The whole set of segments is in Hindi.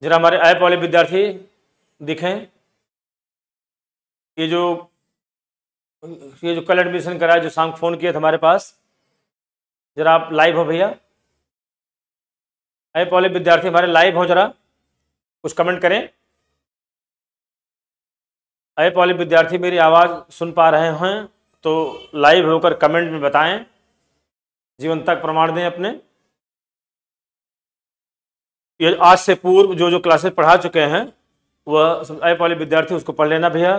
जरा हमारे ऐप वाले विद्यार्थी दिखें। ये जो कल एडमिशन करा है, जो शाम फोन किया था हमारे पास, जरा आप लाइव हो भैया। ऐप वाले विद्यार्थी हमारे लाइव हो, जरा कुछ कमेंट करें। ऐप वाले विद्यार्थी मेरी आवाज़ सुन पा रहे हैं तो लाइव होकर कमेंट में बताएं, जीवन तक प्रमाण दें अपने। ये आज से पूर्व जो जो क्लासेस पढ़ा चुके हैं वह ऐप वाले विद्यार्थी उसको पढ़ लेना भैया।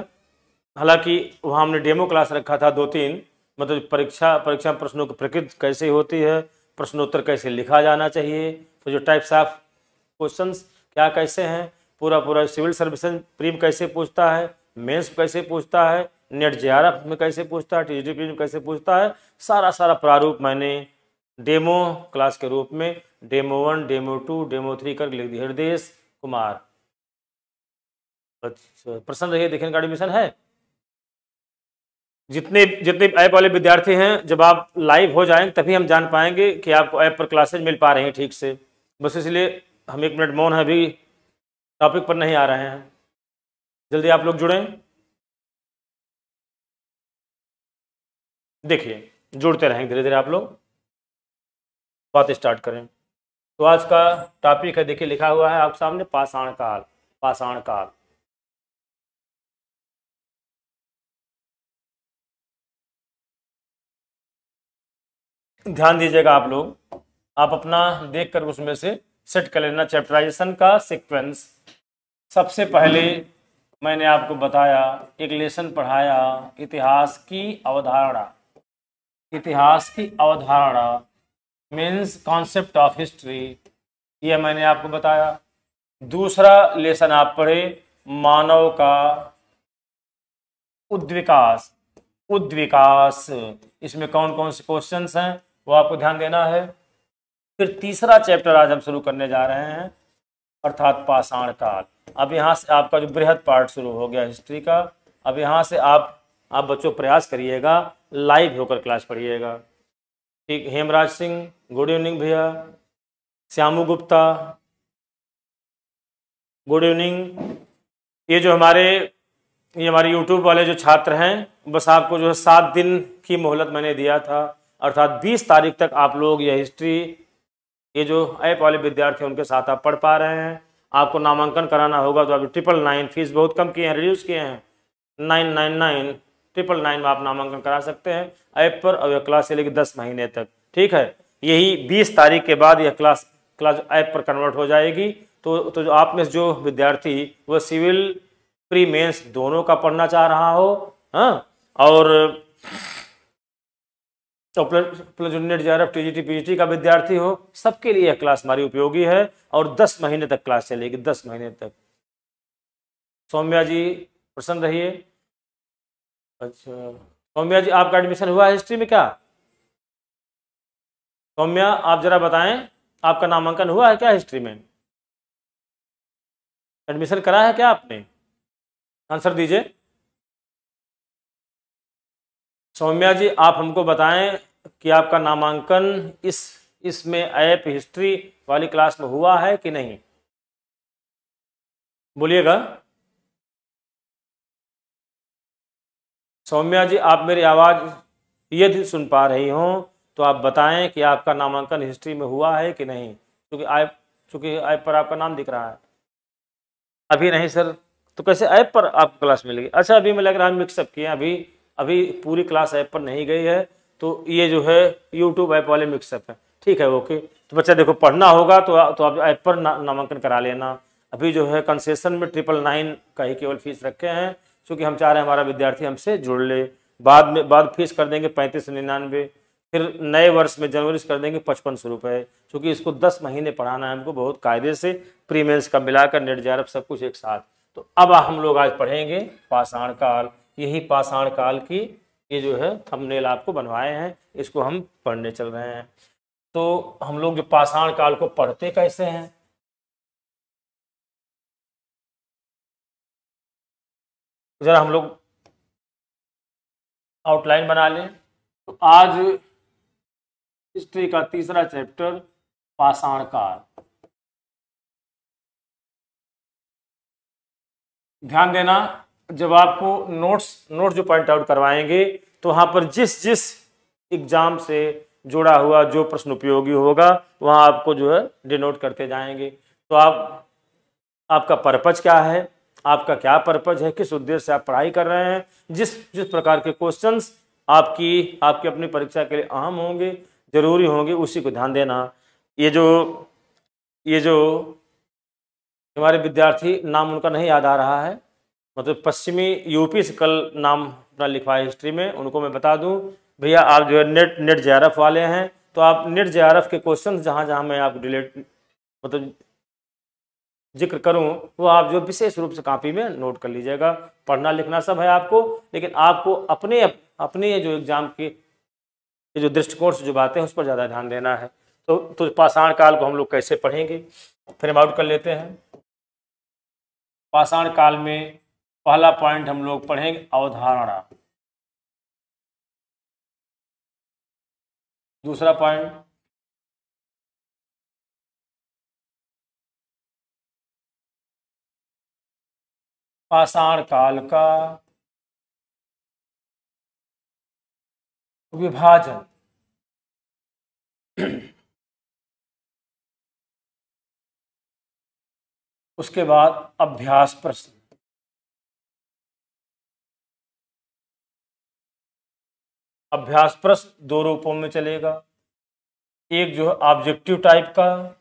हालांकि वहाँ हमने डेमो क्लास रखा था 2-3, मतलब परीक्षा प्रश्नों की प्रकृति कैसे होती है, प्रश्नोत्तर कैसे लिखा जाना चाहिए, तो जो टाइप्स ऑफ क्वेश्चंस क्या कैसे हैं, पूरा सिविल सर्विसेज प्रीम कैसे पूछता है, मेंस कैसे पूछता है, नेट जेआरएफ में कैसे पूछता है, टीजीटी में कैसे पूछता है, सारा प्रारूप मैंने डेमो क्लास के रूप में डेमो 1, डेमो 2, डेमो 3 कर लिख दिया। हृदय कुमार, अच्छा प्रसन्न रहिए, देखने का एडमिशन है। जितने ऐप वाले विद्यार्थी हैं, जब आप लाइव हो जाएंगे तभी हम जान पाएंगे कि आपको ऐप पर क्लासेज मिल पा रही हैं ठीक से। बस इसलिए हम 1 मिनट मौन है, अभी टॉपिक पर नहीं आ रहे हैं। जल्दी आप लोग जुड़ें। देखिए जुड़ते रहेंगे धीरे धीरे, आप लोग बात स्टार्ट करें। तो आज का टॉपिक है, देखिए लिखा हुआ है आपके सामने, पाषाण काल। पाषाण काल, ध्यान दीजिएगा आप लोग, आप अपना देखकर उसमें से सेट कर लेना चैप्टराइजेशन का सीक्वेंस। सबसे पहले मैंने आपको बताया, एक लेसन पढ़ाया, इतिहास की अवधारणा। इतिहास की अवधारणा मीन्स कॉन्सेप्ट ऑफ हिस्ट्री, यह मैंने आपको बताया। दूसरा लेसन आप पढ़े, मानव का उद्विकास। उद्विकास, इसमें कौन कौन से क्वेश्चंस हैं वो आपको ध्यान देना है। फिर तीसरा चैप्टर आज हम शुरू करने जा रहे हैं, अर्थात पाषाण काल। अब यहाँ से आपका जो बृहद पार्ट शुरू हो गया हिस्ट्री का। अब यहाँ से आप बच्चों प्रयास करिएगा, लाइव होकर क्लास पढ़िएगा। ठीक, हेमराज सिंह गुड इवनिंग भैया, श्यामू गुप्ता गुड इवनिंग। ये हमारे यूट्यूब वाले जो छात्र हैं, बस आपको जो है 7 दिन की मोहलत मैंने दिया था, अर्थात 20 तारीख तक आप लोग यह हिस्ट्री, ये जो ऐप वाले विद्यार्थी हैं उनके साथ आप पढ़ पा रहे हैं। आपको नामांकन कराना होगा तो आप 999 फीस बहुत कम किए हैं, रिड्यूस किए हैं, 999 999 में आप नामांकन करा सकते हैं ऐप पर, और यह क्लास चलेगी 10 महीने तक। ठीक है, यही 20 तारीख के बाद यह क्लास ऐप पर कन्वर्ट हो जाएगी। तो जो आप में जो विद्यार्थी वह सिविल प्री मेंस दोनों का पढ़ना चाह रहा हो, हाँ, और तो plus net JRF TGT PGT का विद्यार्थी हो, सबके लिए यह क्लास हमारी उपयोगी है, और 10 महीने तक क्लास चलेगी, 10 महीने तक। सौम्या जी प्रसन्न रहिए। अच्छा सौम्या जी, आपका एडमिशन हुआ है हिस्ट्री में क्या? सौम्या आप जरा बताएं, आपका नामांकन हुआ है क्या हिस्ट्री में? एडमिशन करा है क्या आपने? आंसर दीजिए। सौम्या जी आप हमको बताएं कि आपका नामांकन इसमें ऐप हिस्ट्री वाली क्लास में हुआ है कि नहीं, बोलिएगा। सौम्या जी आप मेरी आवाज़ यदि सुन पा रही हो तो आप बताएं कि आपका नामांकन हिस्ट्री में हुआ है कि नहीं, चूँकि ऐप पर आपका नाम दिख रहा है। अभी नहीं सर, तो कैसे ऐप पर आपको क्लास मिलेगी? अच्छा, अभी मैं लग रहा है मिक्सअप किए, अभी अभी पूरी क्लास ऐप पर नहीं गई है, तो ये जो है यूट्यूब ऐप वाले मिक्सअप है। ठीक है, ओके। तो बच्चा देखो, पढ़ना होगा तो आप ऐप पर नामांकन करा लेना। अभी जो है कंसेशन में 999 का ही केवल फीस रखे हैं, क्योंकि हम चाह रहे हैं हमारा विद्यार्थी हमसे जुड़ ले। बाद फीस कर देंगे 3599, फिर नए वर्ष में जनवरी से कर देंगे 5500 रुपये, क्योंकि इसको 10 महीने पढ़ाना है हमको बहुत कायदे से, प्री मेंस का मिलाकर नेट जेआरएफ सब कुछ एक साथ। तो अब हम लोग आज पढ़ेंगे पाषाण काल। यही पाषाण काल की ये जो है थंबनेल आपको बनवाए हैं, इसको हम पढ़ने चल रहे हैं। तो हम लोग जो पाषाण काल को पढ़ते कैसे हैं, जरा हम लोग आउटलाइन बना लें। तो आज हिस्ट्री का तीसरा चैप्टर पाषाण काल। ध्यान देना, जब आपको नोट्स जो पॉइंट आउट करवाएंगे तो वहाँ पर जिस जिस एग्जाम से जुड़ा हुआ जो प्रश्न उपयोगी होगा वहाँ आपको जो है डिनोट करते जाएंगे। तो आपका पर्पज क्या है, आपका क्या पर्पज है, किस उद्देश्य से आप पढ़ाई कर रहे हैं, जिस जिस प्रकार के क्वेश्चंस आपकी अपनी परीक्षा के लिए अहम होंगे, जरूरी होंगे, उसी को ध्यान देना। ये जो हमारे विद्यार्थी, नाम उनका नहीं याद आ रहा है, मतलब पश्चिमी यूपी से कल नाम अपना लिखवाया हिस्ट्री में, उनको मैं बता दूं भैया आप जो है नेट जेआरएफ वाले हैं तो आप नेट जेआरएफ के क्वेश्चन जहाँ जहाँ मैं आप डिलीट मतलब जिक्र करूं वो आप जो विशेष रूप से कॉपी में नोट कर लीजिएगा। पढ़ना लिखना सब है आपको, लेकिन आपको अपने अपने जो एग्जाम के जो दृष्टिकोण से जो बातें हैं उस पर ज़्यादा ध्यान देना है। तो पाषाण काल को हम लोग कैसे पढ़ेंगे, फ्रेम आउट कर लेते हैं। पाषाण काल में पहला पॉइंट हम लोग पढ़ेंगे अवधारणा। दूसरा पॉइंट पाषाण काल का विभाजन। उसके बाद अभ्यास प्रश्न। अभ्यास प्रश्न दो रूपों में चलेगा, एक जो है ऑब्जेक्टिव टाइप का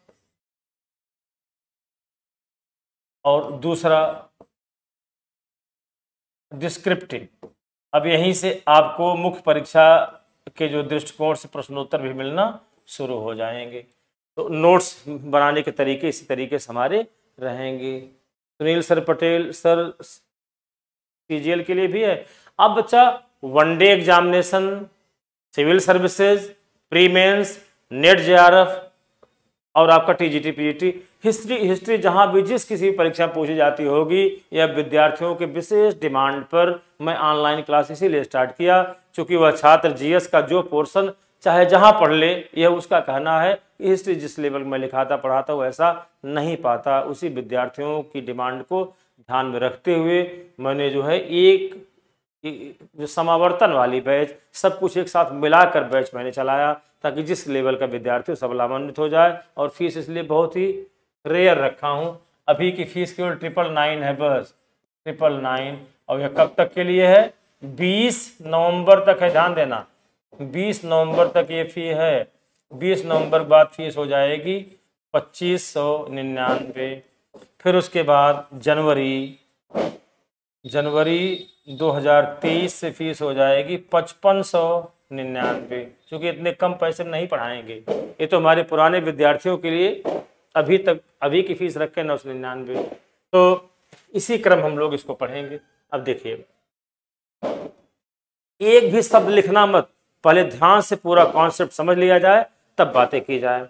और दूसरा डिस्क्रिप्टिव। अब यहीं से आपको मुख्य परीक्षा के जो दृष्टिकोण से प्रश्नोत्तर भी मिलना शुरू हो जाएंगे। तो नोट्स बनाने के तरीके इसी तरीके से हमारे रहेंगे। Sunil sir Patel sir CGL के लिए भी है। अब बच्चा one day examination, civil services, pre mains, NET JRF और आपका टीजीटी पीजीटी, हिस्ट्री जहां भी जिस किसी परीक्षा पूछी जाती होगी या विद्यार्थियों के विशेष डिमांड पर मैं ऑनलाइन क्लास इसीलिए स्टार्ट किया क्योंकि वह छात्र जीएस का जो पोर्शन चाहे जहां पढ़ ले, यह उसका कहना है कि हिस्ट्री जिस लेवल में लिखाता पढ़ाता वो ऐसा नहीं पाता। उसी विद्यार्थियों की डिमांड को ध्यान में रखते हुए मैंने जो है एक जो समावर्तन वाली बैच, सब कुछ एक साथ मिलाकर बैच मैंने चलाया ताकि जिस लेवल का विद्यार्थी सब लाभान्वित हो जाए। और फीस इसलिए बहुत ही रेयर रखा हूँ, अभी की फीस केवल 999 है, बस 999। और यह कब तक के लिए है, 20 नवंबर तक है, ध्यान देना 20 नवंबर तक ये फी है। 20 नवंबर बाद फीस हो जाएगी 2599। फिर उसके बाद जनवरी 2023 से फीस हो जाएगी 5599, क्योंकि इतने कम पैसे नहीं पढ़ाएंगे। ये तो हमारे पुराने विद्यार्थियों के लिए अभी की फीस रखें 999। तो इसी क्रम हम लोग इसको पढ़ेंगे। अब देखिए, एक भी शब्द लिखना मत, पहले ध्यान से पूरा कॉन्सेप्ट समझ लिया जाए तब बातें की जाए।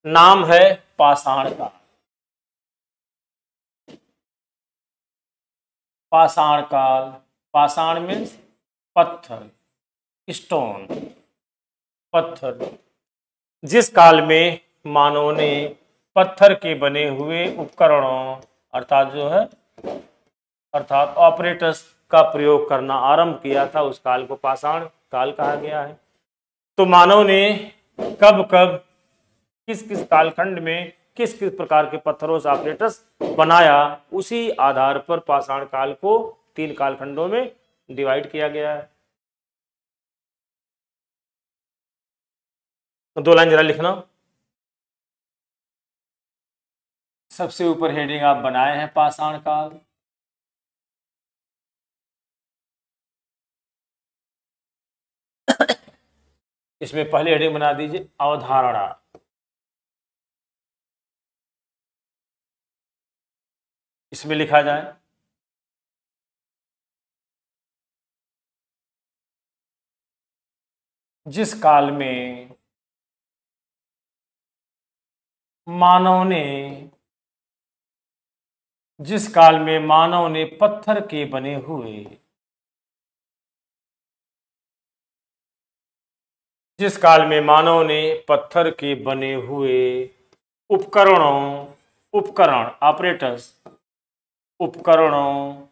नाम है पाषाण का, पाषाण काल, पाषाण मीन्स पत्थर, स्टोन, पत्थर। जिस काल में मानव ने पत्थर के बने हुए उपकरणों अर्थात ऑपरेटर्स का प्रयोग करना आरंभ किया था, उस काल को पाषाण काल कहा गया है। तो मानव ने कब कब किस किस कालखंड में किस किस प्रकार के पत्थरों से ऑपरेटर्स बनाया, उसी आधार पर पाषाण काल को 3 कालखंडों में डिवाइड किया गया है। तो 2 लाइन जरा लिखना। सबसे ऊपर हेडिंग आप बनाए हैं पाषाण काल, इसमें पहले हेडिंग बना दीजिए अवधारणा। इसमें लिखा जाए जिस काल में मानव ने पत्थर के बने हुए उपकरण ऑपरेटर्स उपकरणों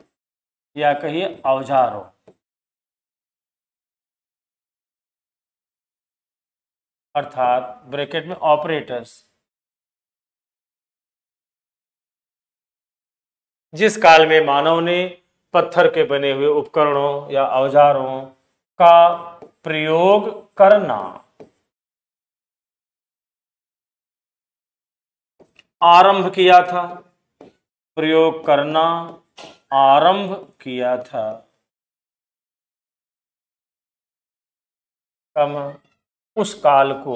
या कहिए औजारों, अर्थात ब्रैकेट में ऑपरेटर्स, जिस काल में मानव ने पत्थर के बने हुए उपकरणों या औजारों का प्रयोग करना आरंभ किया था, प्रयोग करना आरंभ किया था, कम उस काल को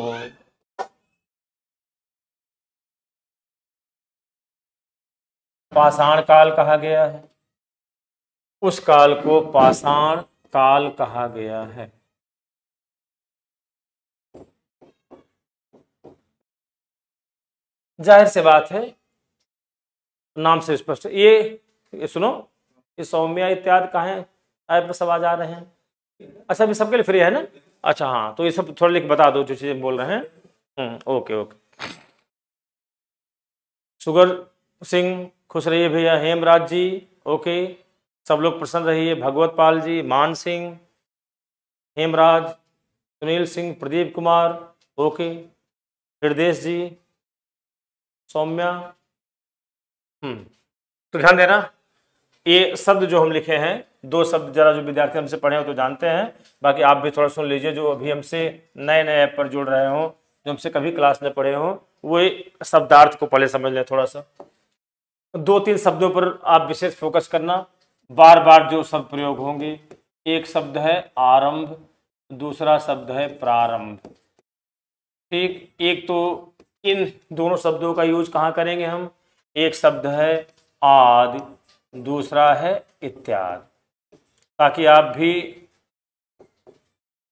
पाषाण काल कहा गया है। उस काल को पाषाण काल कहा गया है। जाहिर सी बात है, नाम से स्पष्ट। ये सुनो, ये सौम्या इत्यादि कहाँ है, ऐप में सब आ जा रहे हैं। अच्छा, अभी सबके लिए फ्री है ना? अच्छा हाँ, तो ये सब थोड़ा लिख बता दो जो चीजें बोल रहे हैं। Okay okay. सुगर सिंह खुश रहिए भैया, हेमराज जी ओके, सब लोग प्रसन्न रहिए, भगवत पाल जी, मान सिंह, हेमराज, सुनील सिंह, प्रदीप कुमार ओके, हृदय जी, सौम्या। तो ध्यान देना, ये शब्द जो हम लिखे हैं, दो शब्द जरा जो विद्यार्थी हमसे पढ़े हो तो जानते हैं, बाकी आप भी थोड़ा सुन लीजिए, जो अभी हमसे नए नए ऐप पर जुड़ रहे हो, जो हमसे कभी क्लास में पढ़े हो, वो शब्दार्थ को पहले समझ लें थोड़ा सा। दो तीन शब्दों पर आप विशेष फोकस करना, बार बार जो शब्द प्रयोग होंगे, एक शब्द है आरंभ, दूसरा शब्द है प्रारंभ। ठीक, एक तो इन दोनों शब्दों का यूज कहाँ करेंगे हम, एक शब्द है आदि, दूसरा है इत्यादि, ताकि आप भी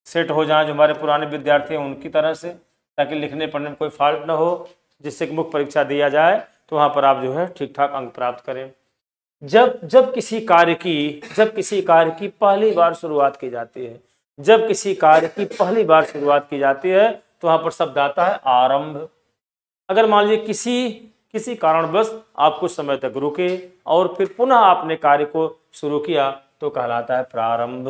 सेट हो जाएं जो हमारे पुराने विद्यार्थी हैं उनकी तरह से, ताकि लिखने पढ़ने में कोई फॉल्ट ना हो, जिससे कि मुख्य परीक्षा दिया जाए तो वहाँ पर आप जो है ठीक ठाक अंक प्राप्त करें। जब किसी कार्य की पहली बार शुरुआत की जाती है, जब किसी कार्य की पहली बार शुरुआत की जाती है तो वहाँ पर शब्द आता है आरंभ। अगर मान लीजिए किसी कारणवश आप कुछ समय तक रुके और फिर पुनः आपने कार्य को शुरू किया तो कहलाता है प्रारंभ।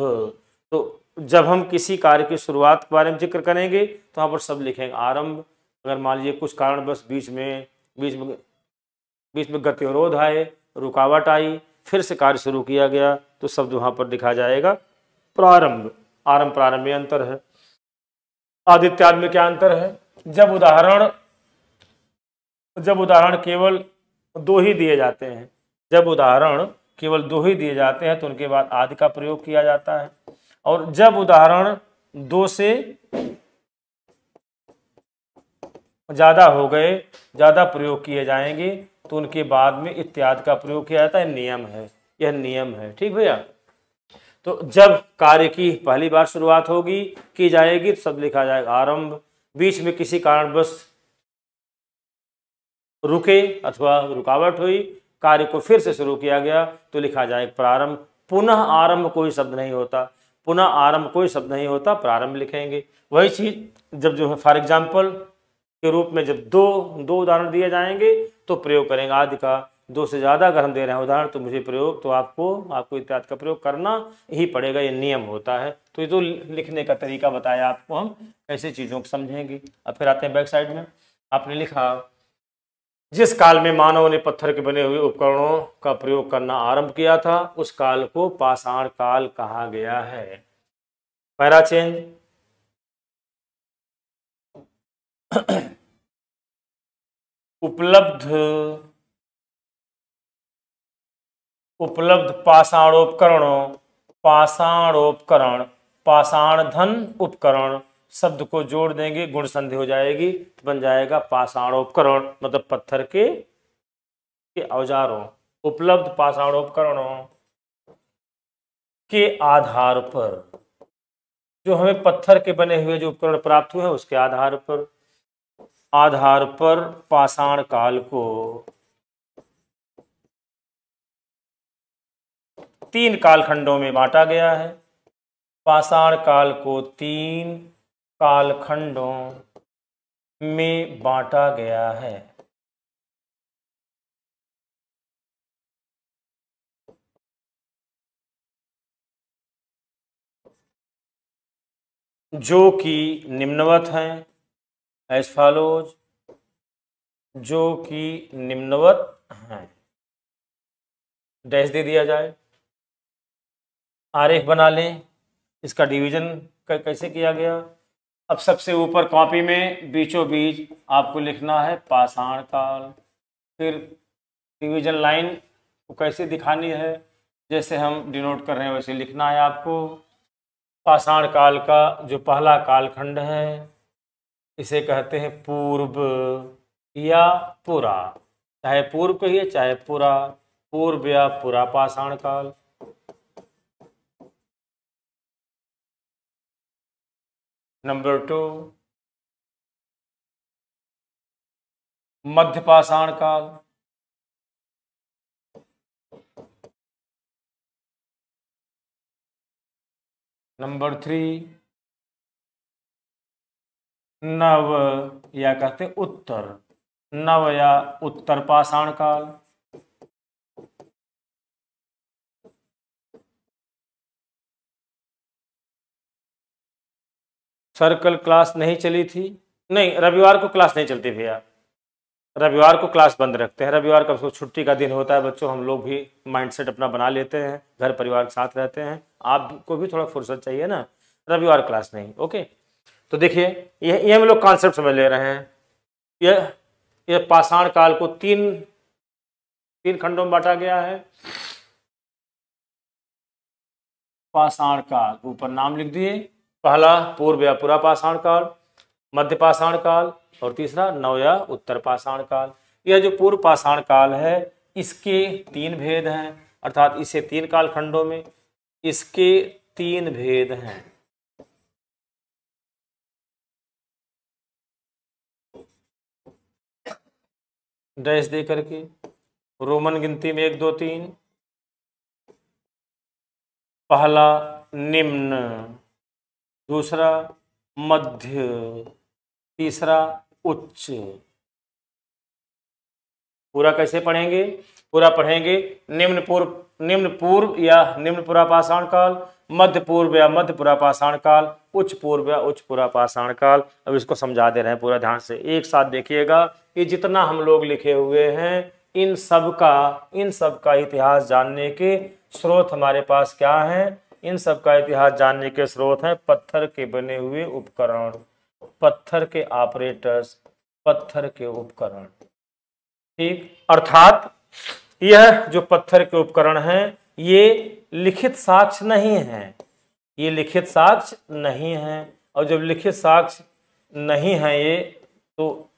तो जब हम किसी कार्य की शुरुआत के बारे में जिक्र करेंगे तो वहाँ पर शब्द लिखेंगे आरंभ। अगर मान लीजिए कुछ कारणवश बीच में गतिरोध आए, रुकावट आई, फिर से कार्य शुरू किया गया तो शब्द वहाँ पर लिखा जाएगा प्रारंभ। आरंभ प्रारंभ में अंतर है। आदि इत्यादि में क्या अंतर है? जब उदाहरण केवल दो ही दिए जाते हैं, जब उदाहरण केवल दो ही दिए जाते हैं तो उनके बाद आदि का प्रयोग किया जाता है, और जब उदाहरण दो से ज्यादा हो गए, ज्यादा प्रयोग किए जाएंगे तो उनके बाद में इत्यादि का प्रयोग किया जाता है। नियम है, यह नियम है। ठीक भैया, तो जब कार्य की पहली बार शुरुआत होगी की जाएगी तो शब्द लिखा जाएगा आरंभ। बीच में किसी कारणवश रुके अथवा रुकावट हुई, कार्य को फिर से शुरू किया गया तो लिखा जाएगा प्रारंभ। पुनः आरंभ कोई शब्द नहीं होता, पुनः आरंभ कोई शब्द नहीं होता, प्रारंभ लिखेंगे। वही चीज जब जो है फॉर एग्जाम्पल के रूप में जब दो उदाहरण दिए जाएंगे तो प्रयोग करेंगे आदि का। दो से ज्यादा अगर हम दे रहे हैं उदाहरण तो मुझे प्रयोग तो आपको इत्यादि का प्रयोग करना ही पड़ेगा, ये नियम होता है। तो ये तो लिखने का तरीका बताया आपको, हम कैसे चीजों को समझेंगे। अब फिर आते हैं बैक साइड में। आपने लिखा जिस काल में मानव ने पत्थर के बने हुए उपकरणों का प्रयोग करना आरंभ किया था उस काल को पाषाण काल कहा गया है। Para change. उपलब्ध पाषाणोपकरण, पाषाण धन उपकरण शब्द को जोड़ देंगे, गुण संधि हो जाएगी तो बन जाएगा पाषाणोपकरण, मतलब पत्थर के औजारों। उपलब्ध पाषाणोपकरणों के आधार पर, जो हमें पत्थर के बने हुए जो उपकरण प्राप्त हुए हैं उसके आधार पर पाषाण काल को तीन कालखंडों में बांटा गया है। पाषाण काल को तीन कालखंडों में बांटा गया है। जो कि निम्नवत हैं, एज फॉलोज, जो कि निम्नवत हैं, डैश दे दिया जाए। आरेख बना लें, इसका डिवीजन कैसे किया गया। अब सबसे ऊपर कॉपी में बीचों बीच आपको लिखना है पाषाण काल, फिर डिवीजन लाइन को कैसे दिखानी है, जैसे हम डिनोट कर रहे हैं वैसे लिखना है आपको। पाषाण काल का जो पहला कालखंड है इसे कहते हैं पूर्व या पुरा, चाहे पूर्व कहिए चाहे पुरा, पूर्व या पुरा पाषाण काल। नंबर 2 मध्य पाषाण काल। नंबर 3 नव या कहते हैं उत्तर, नव या उत्तर पाषाण काल। सर कल क्लास नहीं चली थी? नहीं, रविवार को क्लास नहीं चलती भैया, रविवार को क्लास बंद रखते हैं। रविवार का छुट्टी का दिन होता है बच्चों, हम लोग भी माइंडसेट अपना बना लेते हैं, घर परिवार के साथ रहते हैं, आपको भी थोड़ा फुर्सत चाहिए ना, रविवार क्लास नहीं। ओके, तो देखिए ये हम लोग कॉन्सेप्ट समझ ले रहे हैं। यह पाषाण काल को तीन खंडों में बांटा गया है। पाषाण काल, ऊपर नाम लिख दिए, पहला पूर्व या पुरा पाषाण काल, मध्य पाषाण काल और तीसरा नव या उत्तर पाषाण काल। यह जो पूर्व पाषाण काल है इसके 3 भेद हैं, अर्थात इसे 3 कालखंडों में इसके 3 भेद हैं। डैश दे करके रोमन गिनती में 1 2 3। पहला निम्न, दूसरा मध्य, तीसरा उच्च। पूरा कैसे पढ़ेंगे? पूरा पढ़ेंगे निम्न पूर्व या निम्न पुरा पाषाण काल, मध्य पूर्व या मध्य पुरा पाषाण काल, उच्च पूर्व या उच्च पुरा पाषाण काल। अब इसको समझा दे रहे हैं पूरा ध्यान से, एक साथ देखिएगा। ये जितना हम लोग लिखे हुए हैं इन सब का इतिहास जानने के स्रोत हमारे पास क्या है? इन सब का इतिहास जानने के स्रोत हैं पत्थर के बने हुए उपकरण, पत्थर के ऑपरेटर्स, पत्थर के उपकरण। ठीक, अर्थात यह जो पत्थर के उपकरण हैं ये लिखित साक्ष्य नहीं है, ये लिखित साक्ष्य नहीं है। और जब लिखित साक्ष्य नहीं है ये, तो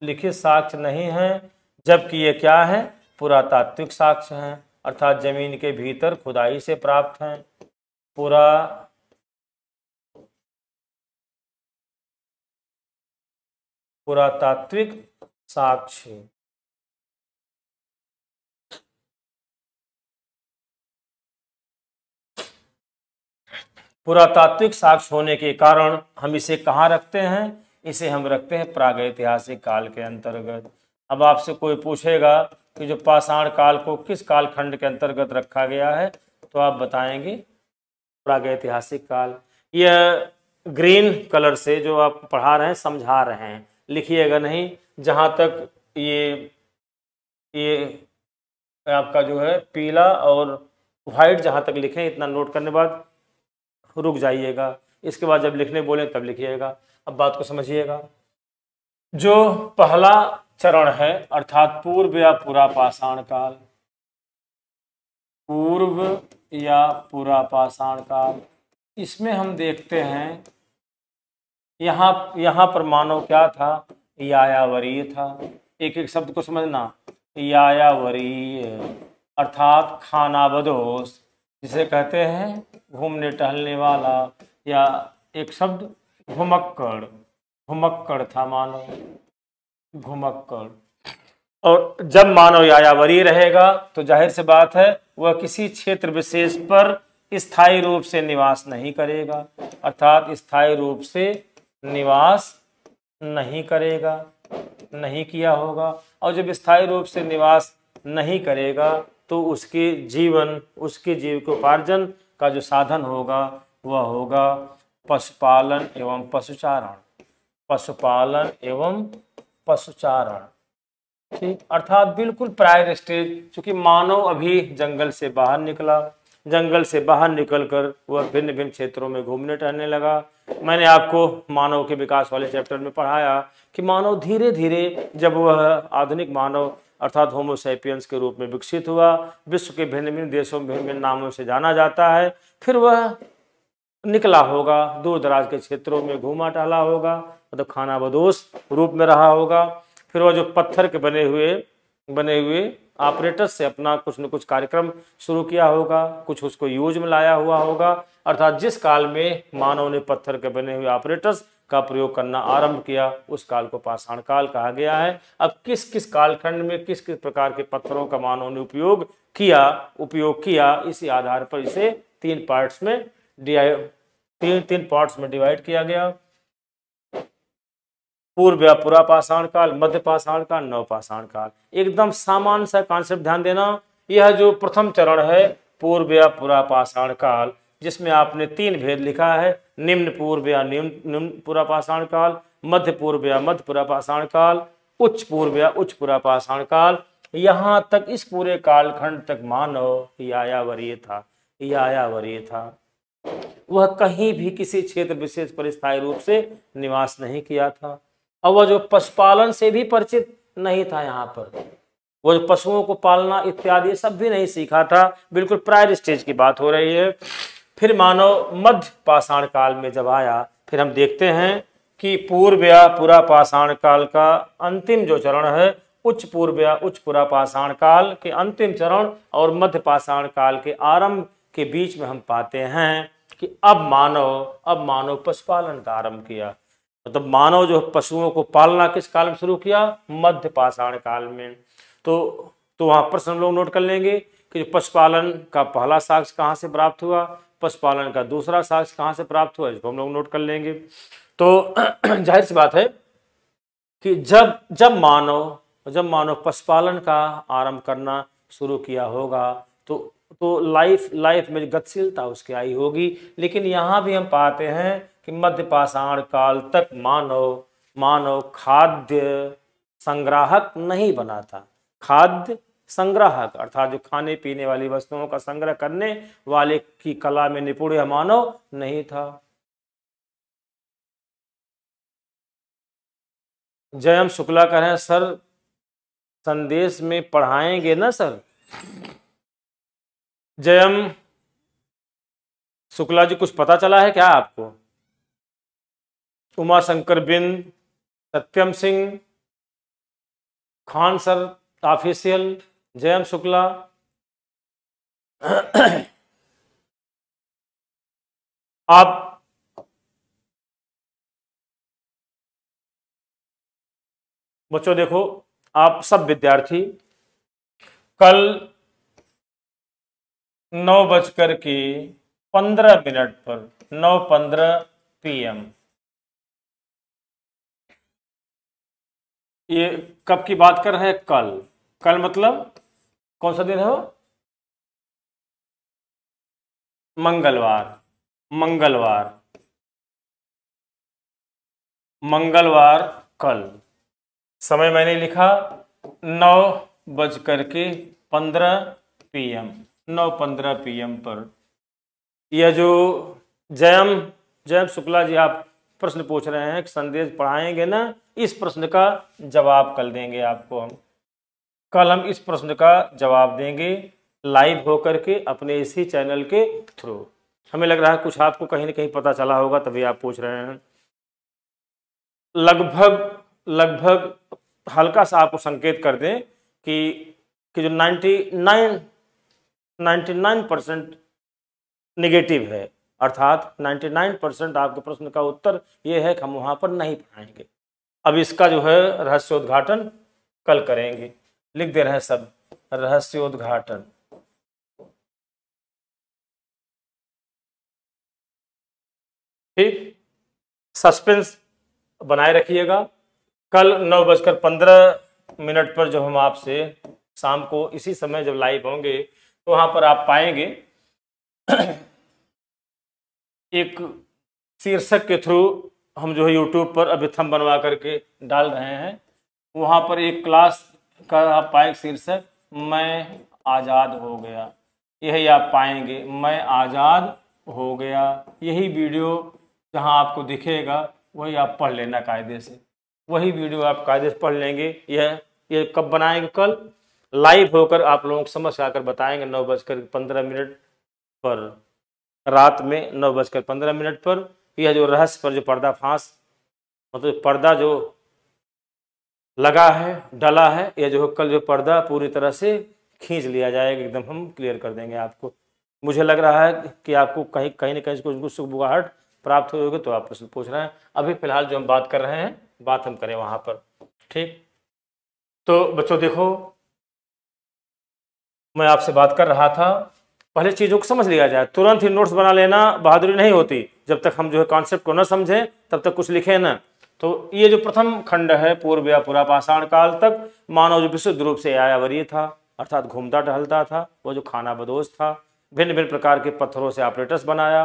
लिखित साक्ष्य नहीं है, जबकि ये क्या है? पुरातात्विक साक्ष्य हैं, अर्थात जमीन के भीतर खुदाई से प्राप्त हैं। पुरातात्विक साक्ष्य। पुरातात्विक साक्ष्य होने के कारण हम इसे कहाँ रखते हैं? इसे हम रखते हैं प्रागैतिहासिक काल के अंतर्गत। अब आपसे कोई पूछेगा कि जो पाषाण काल को किस कालखंड के अंतर्गत रखा गया है, तो आप बताएंगे प्रागैतिहासिक काल। यह ग्रीन कलर से जो आप पढ़ा रहे हैं, समझा रहे हैं, लिखिएगा नहीं। जहाँ तक ये आपका जो है पीला और वाइट जहाँ तक लिखें, इतना नोट करने बाद रुक जाइएगा। इसके बाद जब लिखने बोले तब लिखिएगा। अब बात को समझिएगा। जो पहला चरण है अर्थात पूर्व या पुरा पाषाण काल, पूर्व या पुरा पाषाण काल, इसमें हम देखते हैं यहाँ पर मानव क्या था? यायावरीय था। एक एक शब्द को समझना। यायावरीय अर्थात खानाबदोश, जिसे कहते हैं घूमने टहलने वाला, या एक शब्द घुमक्कड़, घुमक्कड़ था मानव, घुमक्कड़। और जब मानव यायावरीय रहेगा तो जाहिर सी बात है वह किसी क्षेत्र विशेष पर स्थायी रूप से निवास नहीं करेगा, अर्थात स्थायी रूप से निवास नहीं करेगा, नहीं किया होगा। और जब स्थायी रूप से निवास नहीं करेगा तो उसके जीवकोपार्जन का जो साधन होगा वह होगा पशुपालन एवं पशुचारण, पशुपालन एवं पशुचारण। ठीक, अर्थात बिल्कुल प्रायर स्टेज, चूंकि मानव अभी जंगल से बाहर निकला, जंगल से बाहर निकलकर वह भिन्न भिन्न क्षेत्रों में घूमने टहलने लगा। मैंने आपको मानव के विकास वाले चैप्टर में पढ़ाया कि मानव धीरे धीरे जब वह आधुनिक मानव अर्थात होमो सैपियंस के रूप में विकसित हुआ, विश्व के भिन्न भिन्न देशों में भिन्न भिन्न नामों से जाना जाता है, फिर वह निकला होगा, दूर दराज के क्षेत्रों में घूमा टहला होगा, मतलब खानाबदोश रूप में रहा होगा। फिर वह जो पत्थर के बने हुए ऑपरेटर्स से अपना कुछ न कुछ कार्यक्रम शुरू किया होगा, कुछ उसको यूज में लाया हुआ होगा। अर्थात जिस काल में मानव ने पत्थर के बने हुए ऑपरेटर्स का प्रयोग करना आरंभ किया, उस काल को पाषाण काल कहा गया है। अब किस किस कालखंड में किस किस प्रकार के पत्थरों का मानव ने उपयोग किया, इसी आधार पर इसे तीन पार्ट्स में डिवाइड किया गया। पूर्व या पुरा पाषाण काल, मध्य पाषाण काल, नव पाषाण काल। एकदम सामान्य सा कॉन्सेप्ट ध्यान देना, यह जो प्रथम चरण है पूर्व या पुरा पाषाण काल, जिसमें आपने तीन भेद लिखा है, निम्न पूर्व या निम्न पुरा पाषाण काल, मध्य पूर्व या मध्य पुरा पाषाण काल, उच्च पूर्व या उच्च पुरा पाषाण काल। यहाँ तक इस पूरे कालखंड तक मानव यायावरीय था। वह कहीं भी किसी क्षेत्र विशेष पर स्थायी रूप से निवास नहीं किया था। और वह जो पशुपालन से भी परिचित नहीं था, यहाँ पर वो जो पशुओं को पालना इत्यादि सब भी नहीं सीखा था, बिल्कुल प्रायर स्टेज की बात हो रही है। फिर मानव मध्य पाषाण काल में जब आया, फिर हम देखते हैं कि पूर्व या पुरा पाषाण काल का अंतिम जो चरण है, उच्च पूर्व या उच्च पुरा पाषाण काल के अंतिम चरण और मध्य पाषाण काल के आरंभ के बीच में हम पाते हैं कि अब मानव पशुपालन का आरंभ किया। मतलब मानव जो पशुओं को पालना किस काल में शुरू किया, मध्य पाषाण काल में। तो वहाँ प्रश्न हम लोग नोट कर लेंगे कि पशुपालन का पहला साक्ष्य कहाँ से प्राप्त हुआ, पशुपालन का दूसरा साक्ष्य कहाँ से प्राप्त हुआ, इसको हम लोग नोट कर लेंगे। तो जाहिर सी बात है कि जब मानव पशुपालन का आरंभ करना शुरू किया होगा तो लाइफ में गतिशीलता उसकी आई होगी। लेकिन यहाँ भी हम पाते हैं कि मध्य पाषाण काल तक मानव खाद्य संग्राहक नहीं बना था। खाद्य संग्राहक अर्थात जो खाने पीने वाली वस्तुओं का संग्रह करने वाले की कला में निपुण यह मानव नहीं था। जयम शुक्ला कह रहे हैं, सर संदेश में पढ़ाएंगे ना सर। जयम शुक्ला जी, कुछ पता चला है क्या आपको? उमा शंकर बिंद, सत्यम सिंह, खान सर ऑफिशियल, जयम शुक्ला। आप बच्चों देखो, आप सब विद्यार्थी कल 9:15 पर 9:15 PM, ये कब की बात कर रहे हैं? कल मतलब कौन सा दिन है वो? मंगलवार कल। समय मैंने लिखा 9:15 PM, 9:15 PM पर। यह जो जयम शुक्ला जी आप प्रश्न पूछ रहे हैं कि संदेश पढ़ाएंगे ना, इस प्रश्न का जवाब कल देंगे आपको हम। कल हम इस प्रश्न का जवाब देंगे लाइव होकर के अपने इसी चैनल के थ्रू। हमें लग रहा है कुछ आपको कहीं ना कहीं पता चला होगा, तभी आप पूछ रहे हैं। लगभग हल्का सा आपको संकेत कर दें कि जो 99% निगेटिव है, अर्थात 99% आपके प्रश्न का उत्तर ये है कि हम वहाँ पर नहीं पढ़ाएंगे। अब इसका जो है रहस्योद्घाटन कल करेंगे। लिख दे रहे हैं सब, रहस्योद्घाटन। ठीक, सस्पेंस बनाए रखिएगा। कल 9:15 पर जब हम आपसे शाम को इसी समय जब लाइव होंगे तो वहाँ पर आप पाएंगे एक शीर्षक के थ्रू हम जो है यूट्यूब पर अभी थंब बनवा करके डाल रहे हैं। वहाँ पर एक क्लास का आप पाए शीर्षक मैं आज़ाद हो गया, यही आप पाएंगे, मैं आज़ाद हो गया। यही वीडियो जहाँ आपको दिखेगा वही आप पढ़ लेना कायदे से, वही वीडियो आप कायदे से पढ़ लेंगे। ये कब बनाएंगे? कल लाइव होकर आप लोगों को समझ आकर बताएंगे 9:15 पर, रात में 9:15 पर। यह जो रहस्य पर जो पर्दाफाश, मतलब पर्दा जो लगा है, डला है, यह जो कल जो पर्दा पूरी तरह से खींच लिया जाएगा, एकदम हम क्लियर कर देंगे आपको। मुझे लग रहा है कि आपको कहीं न कहीं कुछ सुगबुगाहट प्राप्त हुई होगी, तो आप प्रश्न पूछ रहे हैं। अभी फिलहाल जो हम बात कर रहे हैं, बात हम करें वहां पर। ठीक, तो बच्चों देखो, मैं आपसे बात कर रहा था, पहले चीज़ों को समझ लिया जाए। तुरंत ही नोट्स बना लेना बहादुरी नहीं होती, जब तक हम जो है कॉन्सेप्ट को न समझें तब तक कुछ लिखें ना। तो ये जो प्रथम खंड है, पूर्व या पुरापाषाण काल तक मानव जो विशुद्ध रूप से आयावरीय था, अर्थात घूमता टहलता था, वो जो खाना बदोश था, भिन्न भिन्न प्रकार के पत्थरों से ऑपरेटर्स बनाया।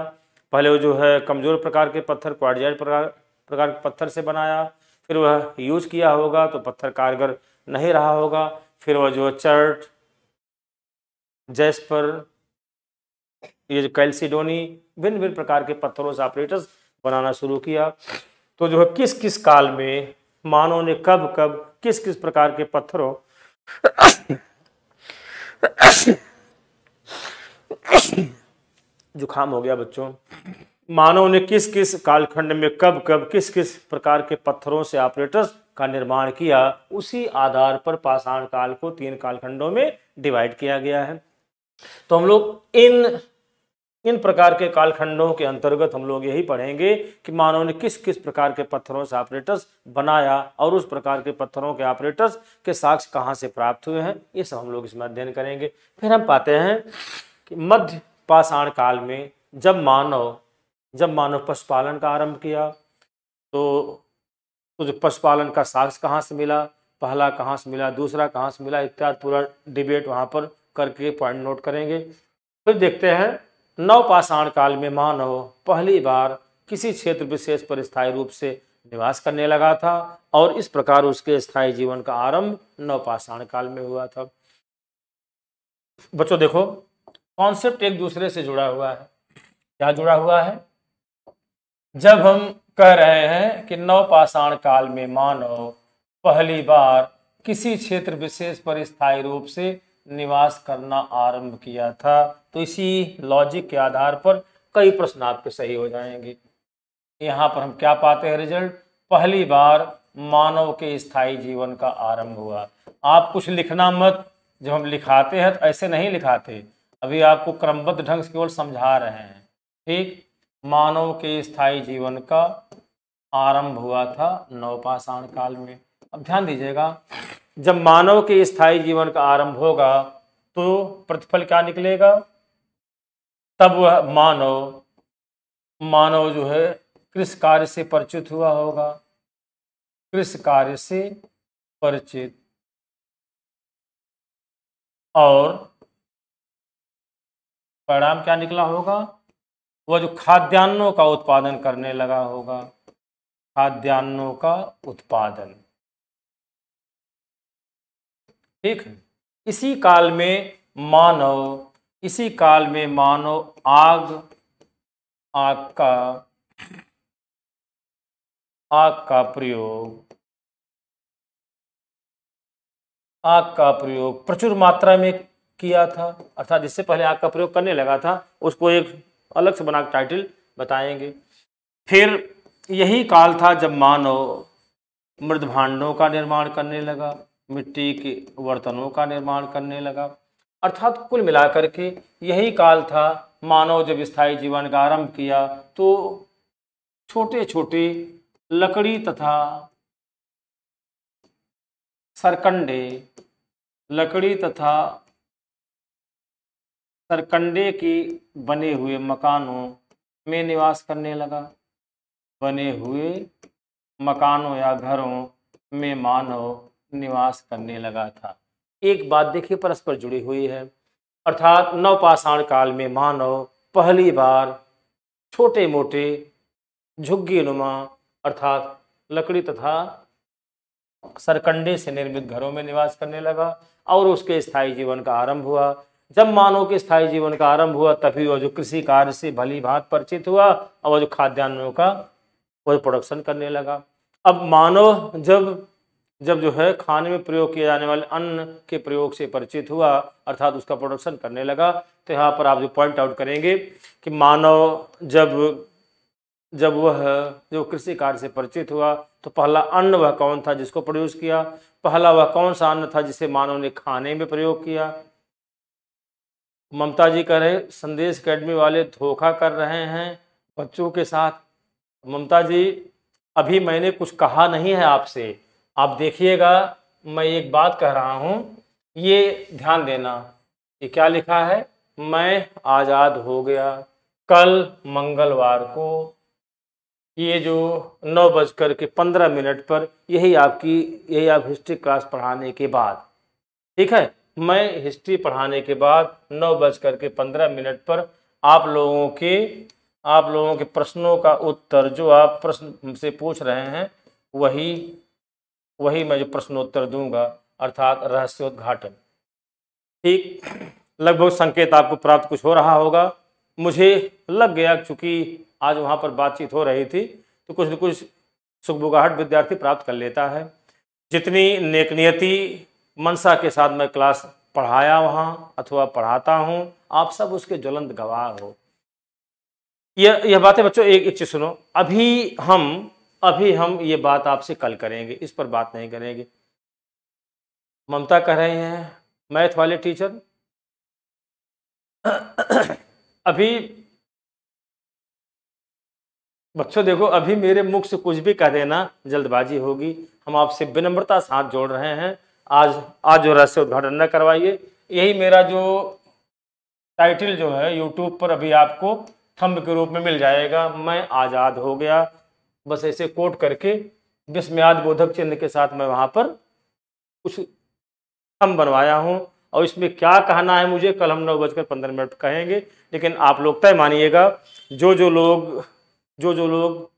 पहले वो जो है कमजोर प्रकार के पत्थर, क्वार्टजाइट प्रकार के पत्थर से बनाया, फिर वह यूज किया होगा तो पत्थर कारगर नहीं रहा होगा, फिर वह जो चर्ट, जैस्पर, ये जो कैल्सिडोनी, भिन्न भिन्न प्रकार के पत्थरों से ऑपरेटर्स बनाना शुरू किया। तो जो है किस किस काल में मानव ने कब कब किस किस प्रकार के पत्थरों जुकाम हो गया बच्चों, मानव ने किस किस कालखंड में कब कब किस किस प्रकार के पत्थरों से ऑपरेटर्स का निर्माण किया, उसी आधार पर पाषाण काल को 3 कालखंडों में डिवाइड किया गया है। तो हम लोग इन प्रकार के कालखंडों के अंतर्गत हम लोग यही पढ़ेंगे कि मानव ने किस किस प्रकार के पत्थरों से ऑपरेटर्स बनाया और उस प्रकार के पत्थरों के ऑपरेटर्स के साक्ष्य कहाँ से प्राप्त हुए हैं, ये सब हम लोग इसमें अध्ययन करेंगे। फिर हम पाते हैं कि मध्य पाषाण काल में जब मानव पशुपालन का आरंभ किया, तो जो पशुपालन का साक्ष्य कहाँ से मिला, पहला कहाँ से मिला, दूसरा कहाँ से मिला, इत्यादि पूरा डिबेट वहाँ पर करके पॉइंट नोट करेंगे। फिर देखते हैं नवपाषाण काल में मानव पहली बार किसी क्षेत्र विशेष पर स्थायी रूप से निवास करने लगा था और इस प्रकार उसके स्थायी जीवन का आरंभ नवपाषाण काल में हुआ था। बच्चों देखो, कॉन्सेप्ट एक दूसरे से जुड़ा हुआ है। क्या जुड़ा हुआ है? जब हम कह रहे हैं कि नवपाषाण काल में मानव पहली बार किसी क्षेत्र विशेष पर स्थायी रूप से निवास करना आरंभ किया था, तो इसी लॉजिक के आधार पर कई प्रश्न आपके सही हो जाएंगे। यहाँ पर हम क्या पाते हैं रिजल्ट? पहली बार मानव के स्थायी जीवन का आरंभ हुआ। आप कुछ लिखना मत, जब हम लिखाते हैं तो ऐसे नहीं लिखाते, अभी आपको क्रमबद्ध ढंग से केवल समझा रहे हैं। ठीक, मानव के स्थायी जीवन का आरंभ हुआ था नवपाषाण काल में। अब ध्यान दीजिएगा, जब मानव के स्थायी जीवन का आरंभ होगा तो प्रतिफल क्या निकलेगा? तब वह मानव जो है कृषि कार्य से परिचित हुआ होगा, कृषि कार्य से परिचित, और परिणाम क्या निकला होगा? वह जो खाद्यान्नों का उत्पादन करने लगा होगा, खाद्यान्नों का उत्पादन। ठीक है, इसी काल में मानव आग का प्रयोग प्रचुर मात्रा में किया था, अर्थात इससे पहले आग का प्रयोग करने लगा था, उसको एक अलग से बना टाइटल बताएंगे। फिर यही काल था जब मानव मृद भांडों का निर्माण करने लगा, मिट्टी के बर्तनों का निर्माण करने लगा। अर्थात कुल मिलाकर के यही काल था मानव जब स्थायी जीवन का आरंभ किया तो छोटे छोटे लकड़ी तथा सरकंडे के बने हुए मकानों में निवास करने लगा। बने हुए मकानों या घरों में मानव निवास करने लगा था। एक बात देखिए परस्पर जुड़ी हुई है, अर्थात नवपाषाण काल में मानव पहली बार छोटे मोटे झुग्गी नुमा अर्थात लकड़ी तथा सरकंडे से निर्मित घरों में निवास करने लगा और उसके स्थायी जीवन का आरंभ हुआ। जब मानव के स्थायी जीवन का आरंभ हुआ तभी वह जो कृषि कार्य से भली भांति परिचित हुआ और वह जो खाद्यान्नों का वह प्रोडक्शन करने लगा। अब मानव जब जब जो है खाने में प्रयोग किए जाने वाले अन्न के प्रयोग से परिचित हुआ अर्थात उसका प्रोडक्शन करने लगा, तो यहाँ पर आप जो पॉइंट आउट करेंगे कि मानव जब वह जो कृषि कार्य से परिचित हुआ तो पहला अन्न वह कौन था जिसको प्रोड्यूस किया, पहला वह कौन सा अन्न था जिसे मानव ने खाने में प्रयोग किया। ममता जी कह रहे संदेश एकेडमी वाले धोखा कर रहे हैं बच्चों के साथ। ममता जी अभी मैंने कुछ कहा नहीं है आपसे, आप देखिएगा मैं एक बात कह रहा हूँ, ये ध्यान देना। ये क्या लिखा है, मैं आज़ाद हो गया। कल मंगलवार को ये जो 9:15 पर यही आप हिस्ट्री क्लास पढ़ाने के बाद, ठीक है, मैं हिस्ट्री पढ़ाने के बाद 9:15 पर आप लोगों के प्रश्नों का उत्तर जो आप प्रश्न से पूछ रहे हैं वही मैं जो प्रश्नोत्तर दूंगा अर्थात रहस्योद्घाटन। ठीक, लगभग संकेत आपको प्राप्त कुछ हो रहा होगा। मुझे लग गया चूंकि आज वहाँ पर बातचीत हो रही थी तो कुछ न कुछ सुखबुगाहट विद्यार्थी प्राप्त कर लेता है। जितनी नेकनियति मनसा के साथ मैं क्लास पढ़ाया वहाँ अथवा पढ़ाता हूँ, आप सब उसके ज्वलंत गवाह हो। यह बातें बच्चों एक चीज सुनो, अभी हम ये बात आपसे कल करेंगे, इस पर बात नहीं करेंगे। ममता कह रहे हैं मैथ वाले टीचर अभी बच्चों देखो, अभी मेरे मुख से कुछ भी कह देना जल्दबाजी होगी। हम आपसे विनम्रता साथ जोड़ रहे हैं, आज जो रहस्य उद्घाटन न करवाइए। यही मेरा जो टाइटल जो है यूट्यूब पर अभी आपको थंब के रूप में मिल जाएगा, मैं आज़ाद हो गया। बस ऐसे कोट करके विस्मयाद बोधक चिन्ह के साथ मैं वहाँ पर कुछ थंब बनवाया हूँ और इसमें क्या कहना है मुझे कल हम 9:15 कहेंगे। लेकिन आप लोग तय मानिएगा, जो जो लोग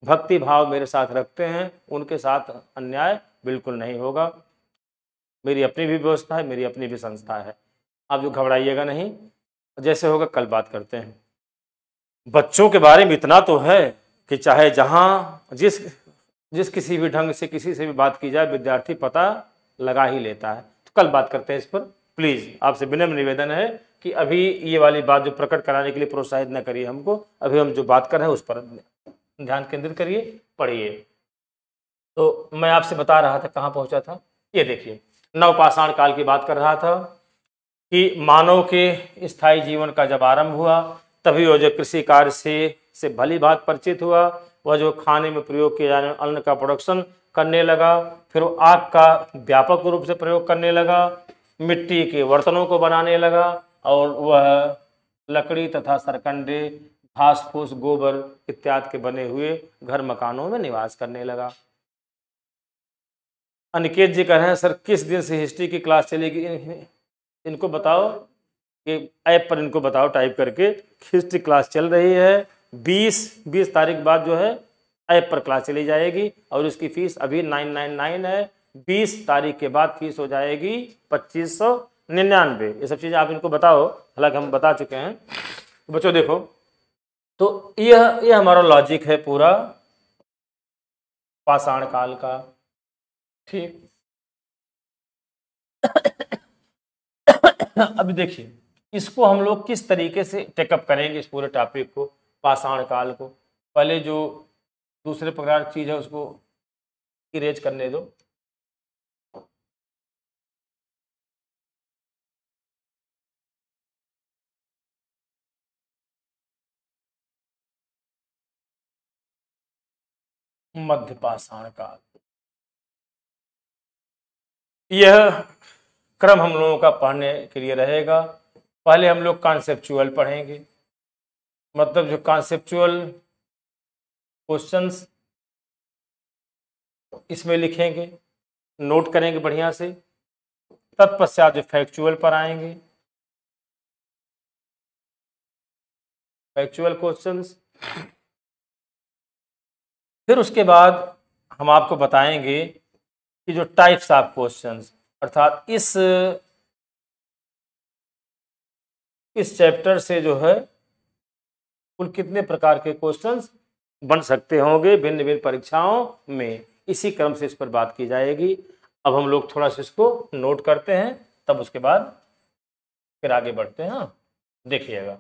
भक्ति भाव मेरे साथ रखते हैं उनके साथ अन्याय बिल्कुल नहीं होगा। मेरी अपनी भी व्यवस्था है, मेरी अपनी भी संस्था है, आप जो घबराइएगा नहीं, जैसे होगा कल बात करते हैं। बच्चों के बारे में इतना तो है कि चाहे जहाँ जिस किसी भी ढंग से किसी से भी बात की जाए विद्यार्थी पता लगा ही लेता है। तो कल बात करते हैं इस पर। प्लीज़ आपसे विनम्र निवेदन है कि अभी ये वाली बात जो प्रकट कराने के लिए प्रोत्साहित न करिए हमको, अभी हम जो बात कर रहे हैं उस पर ध्यान केंद्रित करिए, पढ़िए। तो मैं आपसे बता रहा था कहाँ पहुँचा था, ये देखिए नवपाषाण काल की बात कर रहा था कि मानव के स्थायी जीवन का जब आरंभ हुआ तभी वह जो कृषि कार्य से भली भांति परिचित हुआ, वह जो खाने में प्रयोग किए जाने अन्न का प्रोडक्शन करने लगा, फिर वो आग का व्यापक रूप से प्रयोग करने लगा, मिट्टी के बर्तनों को बनाने लगा और वह लकड़ी तथा सरकंडे घास फूस गोबर इत्यादि के बने हुए घर मकानों में निवास करने लगा। अनिकेत जी कह रहे हैं सर किस दिन से हिस्ट्री की क्लास चलेगी, इनको बताओ कि ऐप पर इनको बताओ टाइप करके हिस्ट्री क्लास चल रही है। 20 तारीख बाद जो है ऐप पर क्लास चली जाएगी और उसकी फीस अभी 999 है। 20 तारीख के बाद फीस हो जाएगी 2599। ये सब चीज़ें आप इनको बताओ, हालांकि हम बता चुके हैं। तो बच्चों देखो, तो यह हमारा लॉजिक है पूरा पाषाण काल का। ठीक अब देखिए इसको हम लोग किस तरीके से टेकअप करेंगे इस पूरे टॉपिक को, पाषाण काल को। पहले जो दूसरे प्रकार की चीज़ है उसको इरेज करने दो। मध्य पाषाण काल, यह क्रम हम लोगों का पढ़ने के लिए रहेगा। पहले हम लोग कॉन्सेप्चुअल पढ़ेंगे, मतलब जो कॉन्सेप्चुअल क्वेश्चंस इसमें लिखेंगे, नोट करेंगे बढ़िया से। तत्पश्चात जो फैक्चुअल पर आएंगे, फैक्चुअल क्वेश्चंस फिर उसके बाद हम आपको बताएंगे कि जो टाइप्स ऑफ क्वेश्चंस, अर्थात इस चैप्टर से जो है कुल कितने प्रकार के क्वेश्चंस बन सकते होंगे भिन्न भिन्न परीक्षाओं में, इसी क्रम से इस पर बात की जाएगी। अब हम लोग थोड़ा सा इसको नोट करते हैं, तब उसके बाद फिर आगे बढ़ते हैं। हाँ, देखिएगा।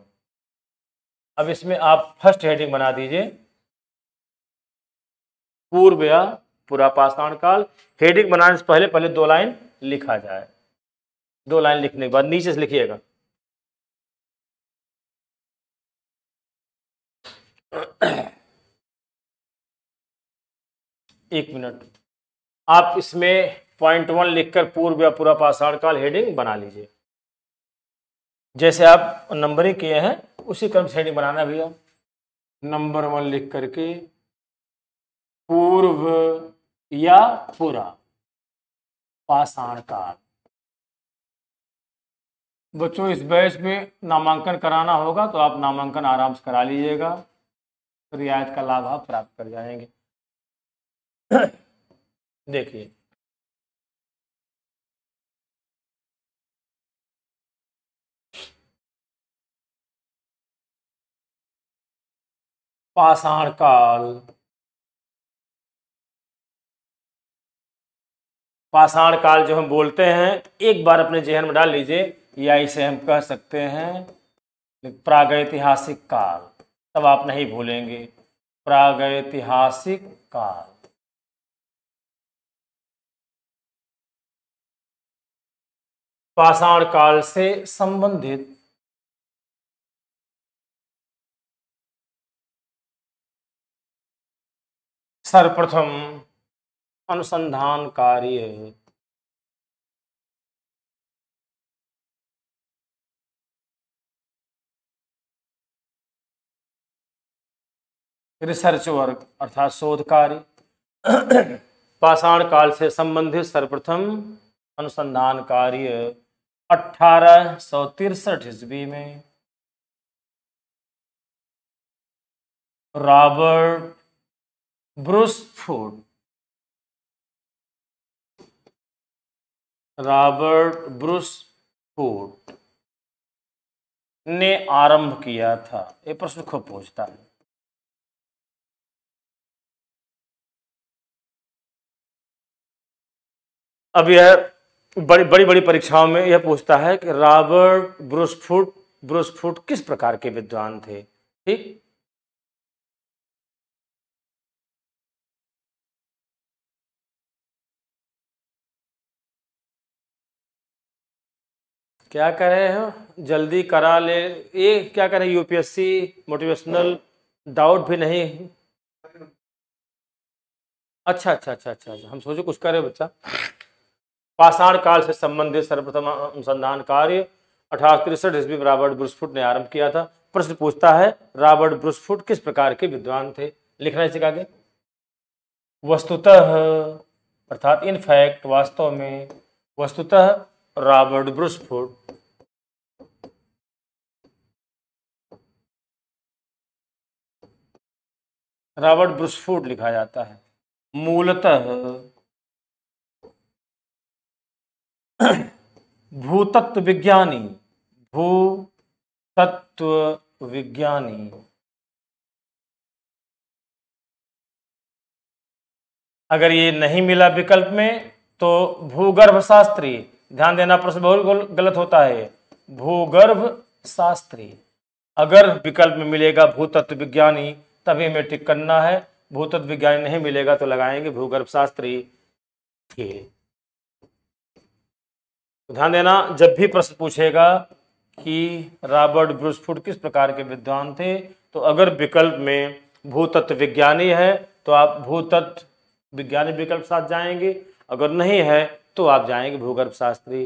अब इसमें आप फर्स्ट हेडिंग बना दीजिए, पूर्व या पूरा पाषाण काल। हेडिंग बनाने से पहले पहले 2 लाइन लिखा जाए। 2 लाइन लिखने के बाद नीचे से लिखिएगा। एक मिनट, आप इसमें पॉइंट 1 लिखकर पूर्व या पूरा पाषाण काल हेडिंग बना लीजिए। जैसे आप नंबरिंग किए हैं उसी क्रम से हेडिंग बनाना भैया। नंबर 1 लिख करके पूर्व या पूरा पाषाण काल। बच्चों, इस बैच में नामांकन कराना होगा तो आप नामांकन आराम से करा लीजिएगा, रियायत का लाभ आप प्राप्त कर जाएंगे। देखिए, पाषाण काल। पाषाण काल जो हम बोलते हैं, एक बार अपने जहन में डाल लीजिए, या इसे हम कह सकते हैं प्रागैतिहासिक काल। तब आप नहीं भूलेंगे, प्रागैतिहासिक काल। पाषाण काल से संबंधित सर्वप्रथम अनुसंधान कार्य रिसर्च वर्क अर्थात शोध कार्य। पाषाण काल से संबंधित सर्वप्रथम अनुसंधान कार्य 1863 ईस्वी में रॉबर्ट ब्रूसफोर्ड ने आरंभ किया था। ये प्रश्न खूब पूछता है। अब यह बड़ी बड़ी परीक्षाओं में यह पूछता है कि रॉबर्ट ब्रूसफोर्ड किस प्रकार के विद्वान थे। ठीक, क्या कर रहे हो, जल्दी करा ले। ये क्या करें, यूपीएससी मोटिवेशनल डाउट भी नहीं। अच्छा अच्छा अच्छा अच्छा अच्छा, हम सोचे कुछ करे बच्चा। पाषाण काल से संबंधित सर्वप्रथम अनुसंधान कार्य 1863 ईस्वी में रॉबर्ट ब्रूसफोर्ड ने आरंभ किया था। प्रश्न पूछता है रॉबर्ट ब्रूसफोर्ड किस प्रकार के विद्वान थे। लिखना इसे आगे। वस्तुतः अर्थात इन फैक्ट, वास्तव में, वस्तुतः रॉबर्ट ब्रूसफोर्ड लिखा जाता है, मूलतः भूतत्व विज्ञानी अगर ये नहीं मिला विकल्प में तो भूगर्भ शास्त्री। ध्यान देना, प्रश्न बहुत गलत होता है। भूगर्भ शास्त्री। अगर विकल्प में मिलेगा भूतत्व विज्ञानी तभी हमें टिक करना है, भूतत्व विज्ञानी नहीं मिलेगा तो लगाएंगे भूगर्भ शास्त्री थे। ध्यान देना, जब भी प्रश्न पूछेगा कि रॉबर्ट ब्रूसफोर्ड किस प्रकार के विद्वान थे, तो अगर विकल्प में भूतत्व विज्ञानी है तो आप भूतत्व विज्ञानी विकल्प साथ जाएंगे, अगर नहीं है तो आप जाएंगे भूगर्भ शास्त्री।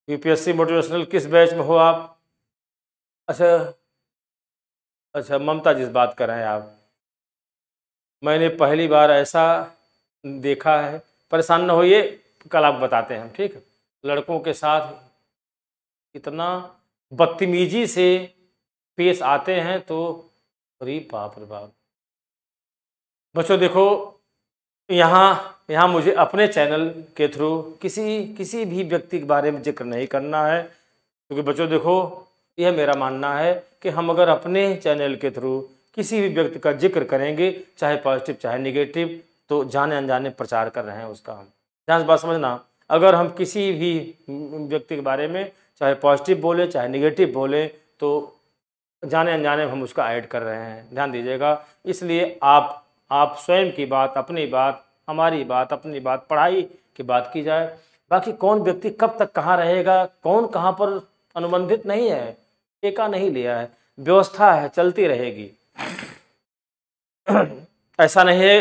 यूपीएससी मोटिवेशनल किस बैच में हो आप? अच्छा अच्छा, ममता जिस बात कर रहे हैं आप, मैंने पहली बार ऐसा देखा है। परेशान न होइए, कल आप बताते हैं हम, ठीक है। लड़कों के साथ इतना बदतमीजी से पेश आते हैं तो अरे बाप रे बाप। बच्चों देखो, यहाँ मुझे अपने चैनल के थ्रू किसी भी व्यक्ति के बारे में जिक्र नहीं करना है, क्योंकि बच्चों देखो, यह मेरा मानना है कि हम अगर अपने चैनल के थ्रू किसी भी व्यक्ति का जिक्र करेंगे, चाहे पॉजिटिव चाहे निगेटिव, तो जाने अनजाने प्रचार कर रहे हैं उसका हम। ध्यान से बात समझना, अगर हम किसी भी व्यक्ति के बारे में चाहे पॉजिटिव बोले चाहे निगेटिव बोले, तो जाने अनजाने हम उसका ऐड कर रहे हैं। ध्यान दीजिएगा। इसलिए आप स्वयं की बात, अपनी बात, हमारी बात, अपनी बात, पढ़ाई की बात की जाए। बाकी कौन व्यक्ति कब तक कहाँ रहेगा, कौन कहाँ पर अनुबंधित नहीं है, ठेका नहीं लिया है, व्यवस्था है, चलती रहेगी। ऐसा नहीं है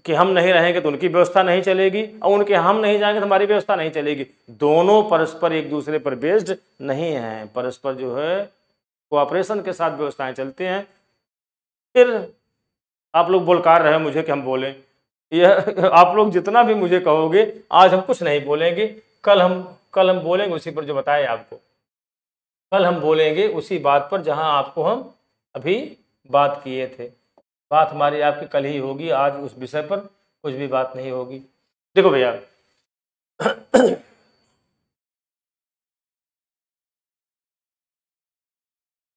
कि हम नहीं रहेंगे तो उनकी व्यवस्था नहीं चलेगी, और उनके हम नहीं जाएंगे तो हमारी व्यवस्था नहीं चलेगी। दोनों परस्पर एक दूसरे पर बेस्ड नहीं है, परस्पर जो है कोऑपरेशन के साथ व्यवस्थाएं चलती हैं। फिर आप लोग बोलकार रहे मुझे कि हम बोलें, यह आप लोग जितना भी मुझे कहोगे, आज हम कुछ नहीं बोलेंगे, कल हम बोलेंगे उसी पर जो बताए आपको। कल हम बोलेंगे उसी बात पर जहां आपको हम अभी बात किए थे। बात हमारी आपकी कल ही होगी, आज उस विषय पर कुछ भी बात नहीं होगी। देखो भैया,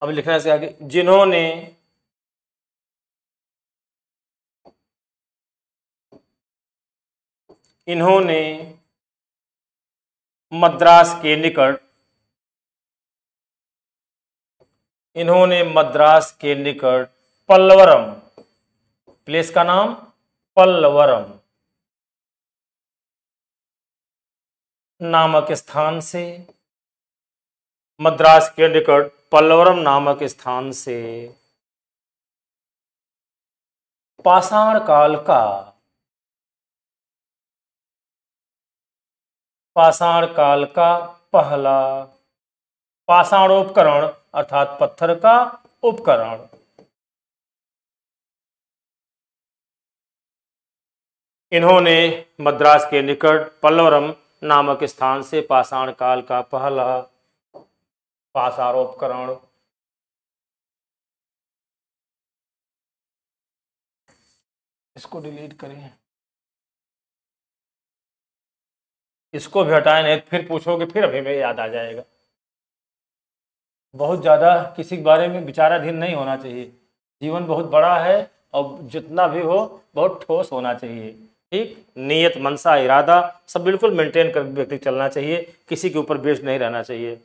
अब लिखना से आगे, इन्होंने मद्रास के निकट, पल्लवरम, प्लेस का नाम पल्लवरम नामक स्थान से, मद्रास के निकट पल्लवरम नामक स्थान से पाषाण काल का पहला पाषाणोपकरण अर्थात पत्थर का उपकरण इन्होंने मद्रास के निकट पल्लवरम नामक स्थान से पाषाण काल का पहला पाषाणोपकरण, इसको डिलीट करें, इसको भी हटाए, नहीं फिर पूछोगे, फिर अभी में याद आ जाएगा। बहुत ज़्यादा किसी के बारे में विचाराधीन नहीं होना चाहिए। जीवन बहुत बड़ा है और जितना भी हो बहुत ठोस होना चाहिए। ठीक, नियत, मनसा, इरादा सब बिल्कुल मेंटेन कर व्यक्ति चलना चाहिए, किसी के ऊपर बेस्ड नहीं रहना चाहिए।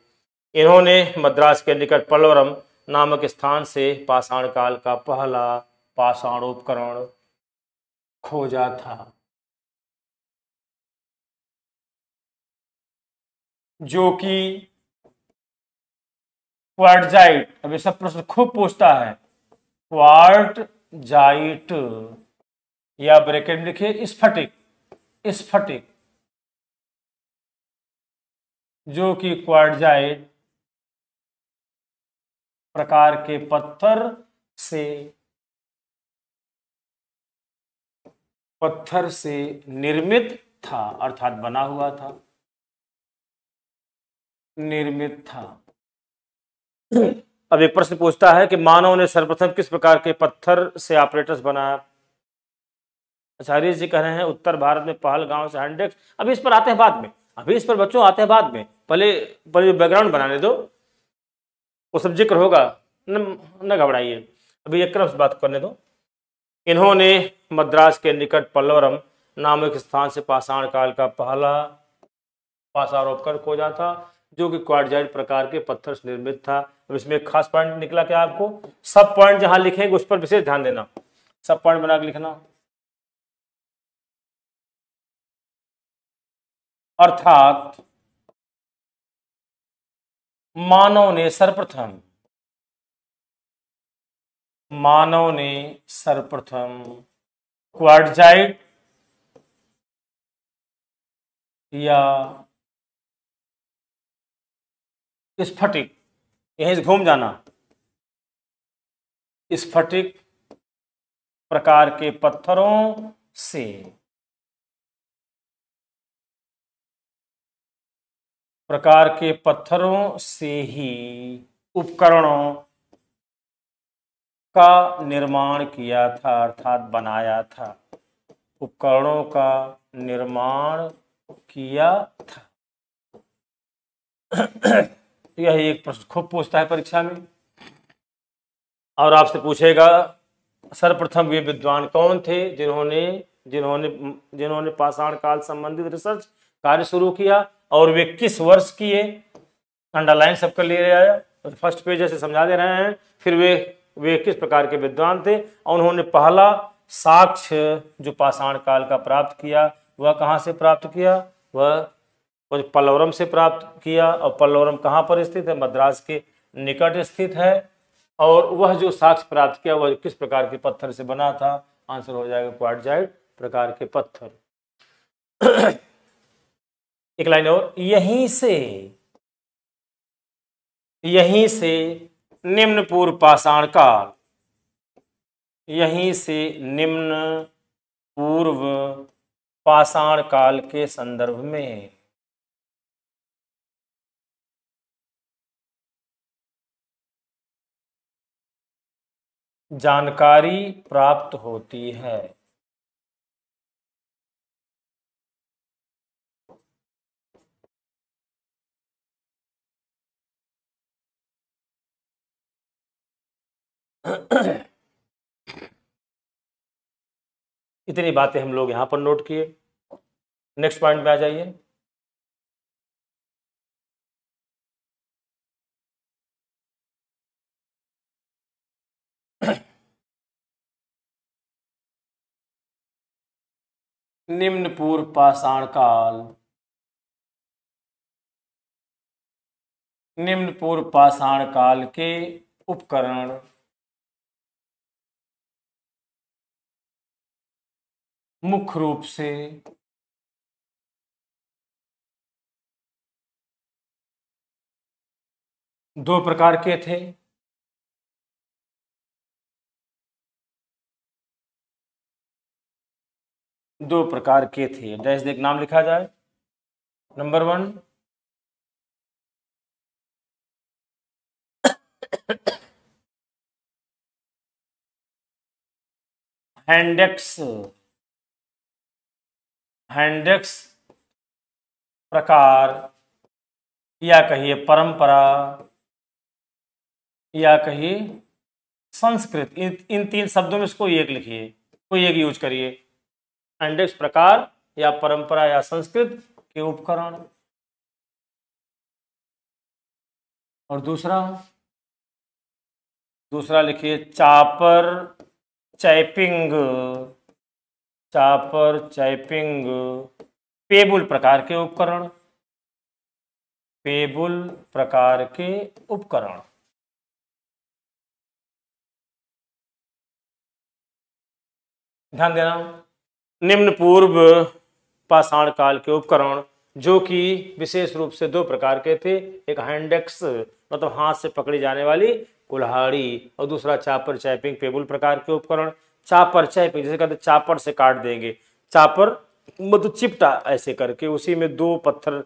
इन्होंने मद्रास के निकट पल्लवरम नामक स्थान से पाषाण काल का पहला पाषाणोपकरण खोजा था, जो कि क्वार्टजाइट, अब ये सब प्रश्न खूब पूछता है, क्वार्टजाइट या ब्रैकेट में लिखिए स्फटिक, जो कि क्वार्टजाइट प्रकार के पत्थर से निर्मित था, अर्थात बना हुआ था, निर्मित था। अब एक प्रश्न पूछता है कि मानव ने सर्वप्रथम किस प्रकार के पत्थर से ऑपरेटर्स बनाया। आचार्य जी कह रहे हैं उत्तर भारत में पहलगांव से हैंडेक्स। अभी इस पर आते हैं बाद में, अभी इस पर बच्चों आते हैं बाद में, पहले बैकग्राउंड बनाने दो, वो सब जिक्र होगा, न घबराइए, अभी एक क्रम से बात करने दो। इन्होंने मद्रास के निकट पल्लवरम नामक स्थान से पाषाण काल का पहला पाषाणोपकरण खोजा था, जो कि क्वार्टजाइट प्रकार के पत्थर से निर्मित था। अब इसमें एक खास पॉइंट निकला क्या आपको, सब पॉइंट जहां लिखेंगे उस पर विशेष ध्यान देना, सब पॉइंट बना के लिखना। अर्थात मानव ने सर्वप्रथम क्वार्टजाइट या स्फटिक, यहीं से घूम जाना, स्फटिक प्रकार के पत्थरों से ही उपकरणों का निर्माण किया था अर्थात बनाया था, उपकरणों का निर्माण किया था। यह एक प्रश्न खूब पूछता है परीक्षा में, और आपसे पूछेगा सर्वप्रथम वे विद्वान कौन थे जिन्होंने जिन्होंने जिन्होंने पाषाण काल संबंधित रिसर्च कार्य शुरू किया, और वे किस वर्ष किए। अंडरलाइन सबका ले आया, फर्स्ट पेज ऐसे समझा दे रहे हैं। फिर वे किस प्रकार के विद्वान थे, और उन्होंने पहला साक्ष्य जो पाषाण काल का प्राप्त किया वह कहाँ से प्राप्त किया, वह पल्लवरम से प्राप्त किया। और पल्लवरम कहाँ पर स्थित है, मद्रास के निकट स्थित है। और वह जो साक्ष्य प्राप्त किया वह किस प्रकार के पत्थर से बना था, आंसर हो जाएगा क्वार्टजाइट प्रकार के पत्थर। एक लाइन और, यहीं से निम्न पूर्व पाषाण काल, यहीं से निम्न पूर्व पाषाण काल के संदर्भ में जानकारी प्राप्त होती है। इतनी बातें हम लोग यहां पर नोट किए। नेक्स्ट पॉइंट में आ जाइए। निम्न पूर्व पाषाण काल, निम्न पूर्व पाषाण काल के उपकरण मुख्य रूप से दो प्रकार के थे। दो प्रकार के थे, डैश देख नाम लिखा जाए। नंबर 1, हैंडेक्स प्रकार, या कहिए परंपरा, या कहिए संस्कृत। इन तीन शब्दों में इसको एक लिखिए, कोई एक यूज करिए। हैंडेक्स प्रकार या परंपरा या संस्कृत के उपकरण। और दूसरा लिखिए चापर चैपिंग, पेबुल प्रकार के उपकरण, पेबुल प्रकार के उपकरण। ध्यान देना, निम्न पूर्व पाषाण काल के उपकरण जो कि विशेष रूप से दो प्रकार के थे, एक हैंडेक्स मतलब हाथ से पकड़ी जाने वाली कुल्हाड़ी, और दूसरा चापर चैपिंग पेबुल प्रकार के उपकरण। चापर चैपिंग जैसे कहते चापर से काट देंगे, चापर मतलब चिपटा ऐसे करके, उसी में दो पत्थर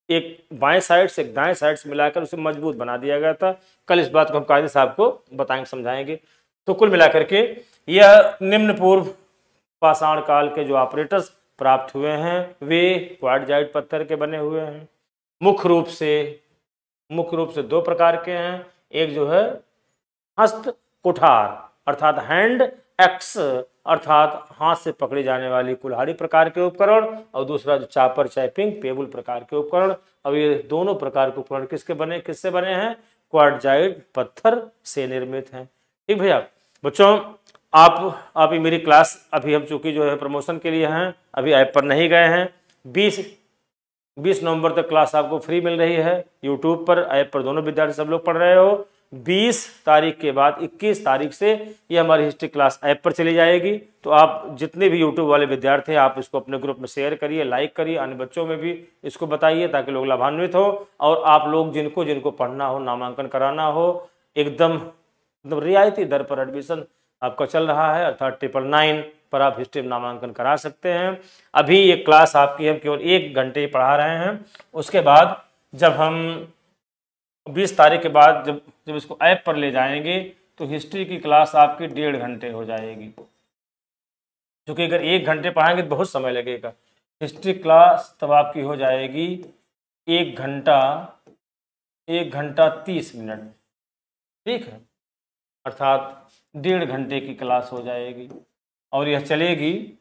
एक बाएं साइड से एक दाएं साइड से मिलाकर उसे मजबूत बना दिया गया था। कल इस बात को हम कायदे से आपको बताएंगे, समझाएंगे। तो कुल मिलाकर के यह निम्न पूर्व पाषाण काल के जो ऑपरेटर्स प्राप्त हुए हैं वे क्वार्टजाइट पत्थर के बने हुए हैं। मुख्य रूप से दो प्रकार के हैं, एक जो है हस्त कुठार अर्थात हैंड एक्स अर्थात हाथ से पकड़ी जाने वाली कुल्हाड़ी प्रकार के उपकरण, और दूसरा जो चापर चैपिंग पेबुल प्रकार के उपकरण। अब ये दोनों प्रकार के उपकरण किससे बने हैं, क्वार्टजाइट पत्थर से निर्मित हैं। ठीक भैया बच्चों, आप ही मेरी क्लास अभी हम चूंकि जो है प्रमोशन के लिए हैं, अभी ऐप पर नहीं गए हैं। 20 नवंबर तक क्लास आपको फ्री मिल रही है यूट्यूब पर, ऐप पर दोनों विद्यार्थी सब लोग पढ़ रहे हो। 20 तारीख के बाद 21 तारीख से ये हमारी हिस्ट्री क्लास ऐप पर चली जाएगी। तो आप जितने भी यूट्यूब वाले विद्यार्थी हैं आप इसको अपने ग्रुप में शेयर करिए, लाइक करिए, अन्य बच्चों में भी इसको बताइए ताकि लोग लाभान्वित हो। और आप लोग जिनको पढ़ना हो, नामांकन कराना हो, एकदम रियायती दर पर एडमिशन आपका चल रहा है, अर्थात 999 पर आप हिस्ट्री में नामांकन करा सकते हैं। अभी ये क्लास आपकी हम केवल 1 घंटे पढ़ा रहे हैं। उसके बाद जब हम 20 तारीख के बाद जब इसको ऐप पर ले जाएंगे तो हिस्ट्री की क्लास आपकी 1.5 घंटे हो जाएगी, क्योंकि अगर 1 घंटे पढ़ाएंगे तो बहुत समय लगेगा। हिस्ट्री क्लास तब आपकी हो जाएगी 1 घंटा 30 मिनट, ठीक है, अर्थात 1.5 घंटे की क्लास हो जाएगी। और यह चलेगी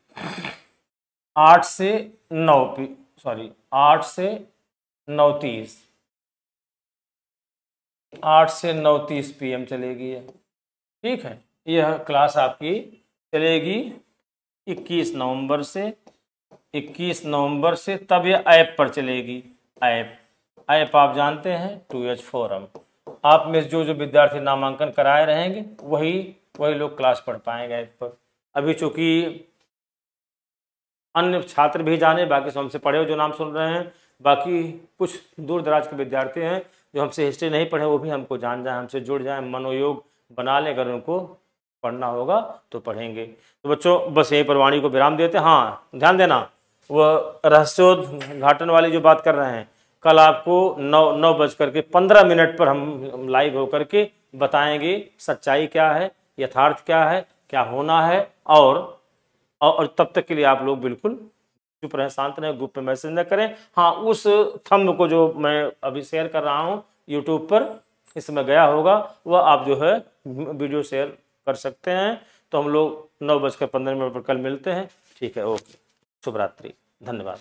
8 से 9:30 8 से 9:30 PM चलेगी यह, ठीक है। यह क्लास आपकी चलेगी 21 नवंबर से तब यह ऐप पर चलेगी। ऐप आप जानते हैं 2H फोरम। आप में जो विद्यार्थी नामांकन कराए रहेंगे वही लोग क्लास पढ़ पाएंगे ऐप पर। अभी चूंकि अन्य छात्र भी जाने, बाकी सब हमसे पढ़े हो जो नाम सुन रहे हैं, बाकी कुछ दूर दराज के विद्यार्थी हैं जो हमसे हिस्ट्री नहीं पढ़े, वो भी हमको जान जाए, हमसे जुड़ जाए, मनोयोग बना लें। अगर उनको पढ़ना होगा तो पढ़ेंगे। तो बच्चों बस यहीं पर वाणी को विराम देते हैं। हाँ ध्यान देना, वह रहस्योद्घाटन वाली जो बात कर रहे हैं, कल आपको 9:15 पर हम लाइव होकर के बताएंगे सच्चाई क्या है, यथार्थ क्या है, क्या होना है। और तब तक के लिए आप लोग बिल्कुल चुप रहें, शांत रहें, ग्रुप पे मैसेज न करें। हाँ, उस थंब को जो मैं अभी शेयर कर रहा हूँ यूट्यूब पर, इसमें गया होगा, वह आप जो है वीडियो शेयर कर सकते हैं। तो हम लोग 9:15 पर कल मिलते हैं, ठीक है, ओके, शुभ रात्रि, धन्यवाद।